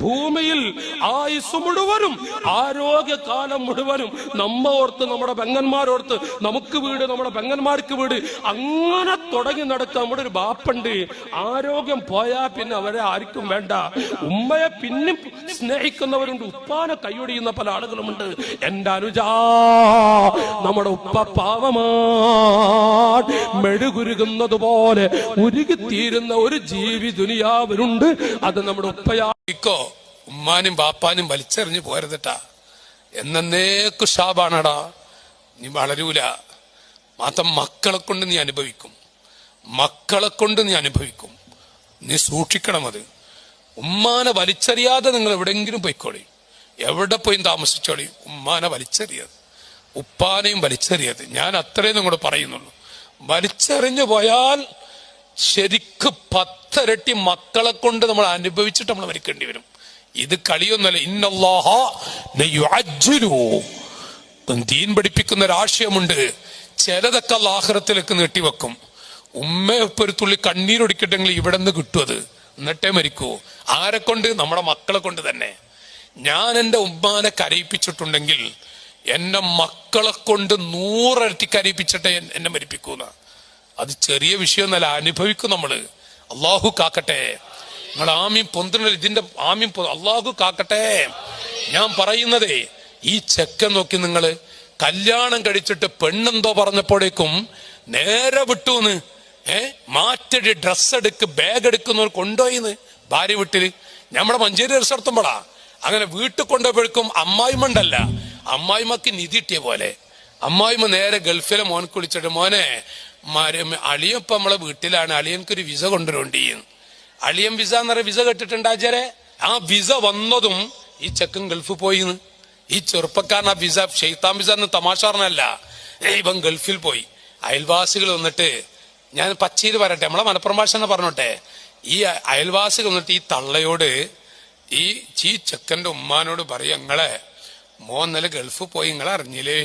ഭൂമിയിൽ ആയുസ് മുഴുവനും ആരോഗ്യകാലം മുഴുവനും നമ്മ ഓർത്ത് നമ്മുടെ പെങ്ങന്മാരോർത്ത് നമുക്ക് വീട് നമ്മുടെ പെങ്ങന്മാർക്ക് വീട് അങ്ങനെ തുടങ്ങി നടക്കുക. നമ്മുടെ ഒരു ബാപ്പുണ്ട്, ആരോഗ്യം പോയാ പിന്നെ അവരെ ആർക്കും വേണ്ട. ഉമ്മയെ പിന്നും സ്നേഹിക്കുന്നവരുണ്ട്, ഉപ്പാനെ കൈയൊടിയുന്ന പല ആളുകളുമുണ്ട്. എന്റെ അനുജാ, നമ്മുടെ ഉപ്പ പാവമാ മെഴുകുരുകുന്നത് പോലെ ഉരുകിത്തീരുന്ന ഒരു ജീവി ദുനിയാവിലുണ്ട്. അത് നമ്മുടെ ഉപ്പയാ. ഉമ്മാനും ബാപ്പാനും വലിച്ചെറിഞ്ഞു പോരുതട്ടാ. എന്നേക്കു ശാപാണടാ. നീ വളരൂല. മാത്രം മക്കളെ കൊണ്ട് നീ അനുഭവിക്കും, മക്കളെ കൊണ്ട് നീ അനുഭവിക്കും. നീ സൂക്ഷിക്കണം. അത് ഉമ്മാനെ വലിച്ചെറിയാതെ നിങ്ങൾ എവിടെയെങ്കിലും പോയിക്കോളി, എവിടെ പോയി താമസിച്ചോളി. ഉമ്മാനെ വലിച്ചെറിയത്, ഉപ്പാനെയും വലിച്ചെറിയത്. ഞാൻ അത്രയും നിങ്ങളോട് പറയുന്നുള്ളൂ. വലിച്ചെറിഞ്ഞു പോയാൽ ശരിക്ക് 10 ഇരട്ടി മക്കളെ കൊണ്ട് നമ്മൾ അനുഭവിച്ചിട്ട് നമ്മൾ മരിക്കേണ്ടി വരും. ഇത് കളിയൊന്നല്ല. ഇന്നല്ലാഹ ലയുഅജ്ജിലു. ദീൻ പഠിപ്പിക്കുന്ന ഒരാശയമുണ്ട്. ചിലതൊക്കെ ആഖിറത്തിലേക്ക് നീട്ടിവെക്കും. ഉമ്മയെ ഒരു തുള്ളി കണ്ണീരൊടിക്കട്ടെങ്കിൽ ഇവിടെ നിന്ന് കിട്ടും. അത് എന്നിട്ടേ മരിക്കൂ. ആരെ കൊണ്ട്? നമ്മുടെ മക്കളെ കൊണ്ട് തന്നെ. ഞാൻ എൻ്റെ ഉമ്മാനെ കരയിപ്പിച്ചിട്ടുണ്ടെങ്കിൽ എന്റെ മക്കളെ കൊണ്ട് 100 ഇരട്ടി കരയിപ്പിച്ചിട്ടേ എന്നെ മരിപ്പിക്കൂന്ന. അത് ചെറിയ വിഷയമൊന്നല്ല, അനുഭവിക്കും നമ്മള്. അള്ളാഹു കാക്കട്ടെ. നിങ്ങൾ ആമീൻ പൊന്തുന്നില്ല. ഇതിന്റെ ആമീൻ അള്ളാഹു കാക്കട്ടെ. ഞാൻ പറയുന്നതേ, ഈ ചെക്കൻ നോക്കി നിങ്ങള് കല്യാണം കഴിച്ചിട്ട് പെണ്ണെന്തോ പറഞ്ഞപ്പോഴേക്കും നേരെ വിട്ടൂന്ന്. മാറ്റടി, ഡ്രസ് എടുക്ക്, ബാഗ് എടുക്കുന്നവർ കൊണ്ടുപോയിന്ന് ഭാര്യ വീട്ടില്. നമ്മുടെ മഞ്ചേരി റിസോർത്തുമ്പോളാ. അങ്ങനെ വീട്ടിൽ കൊണ്ടുപോയപ്പോഴേക്കും അമ്മായിമണ്ടല്ല, അമ്മായിമ്മക്ക് നിധി കിട്ടിയ പോലെ അമ്മായിമ്മ നേരെ ഗൾഫിലെ മോനക്ക് വിളിച്ചിട്ട്, മോനെ അളിയപ്പം നമ്മളെ വീട്ടിലാണ്, അളിയൻക്കൊരു വിസ കൊണ്ടുവരേണ്ടി. അളിയൻ വിസ എന്ന് പറഞ്ഞ വിസ കേട്ടിട്ടുണ്ടാചാരെ. ആ വിസ വന്നതും ഈ ചെക്കൻ ഗൾഫ് പോയിന്ന്. ഈ ചെറുപ്പക്കാരൻ ആ വിസ ഷെയ്ത്താൻ വിസ എന്ന് തമാശ പറഞ്ഞല്ല, ഇവൻ ഗൾഫിൽ പോയി. അയൽവാസികൾ വന്നിട്ട്, ഞാൻ പച്ചയിൽ പറയട്ടെ, നമ്മളെ മലപ്പുറം ഭാഷ എന്ന് പറഞ്ഞോട്ടെ. ഈ അയൽവാസികൾ വന്നിട്ട് ഈ തള്ളയോട്, ഈ ചെക്കന്റെ ഉമ്മാനോട് പറയും, നിങ്ങളെ മോൻ ഇന്നലെ ഗൾഫ് പോയി, നിങ്ങളെ അറിഞ്ഞില്ലേ?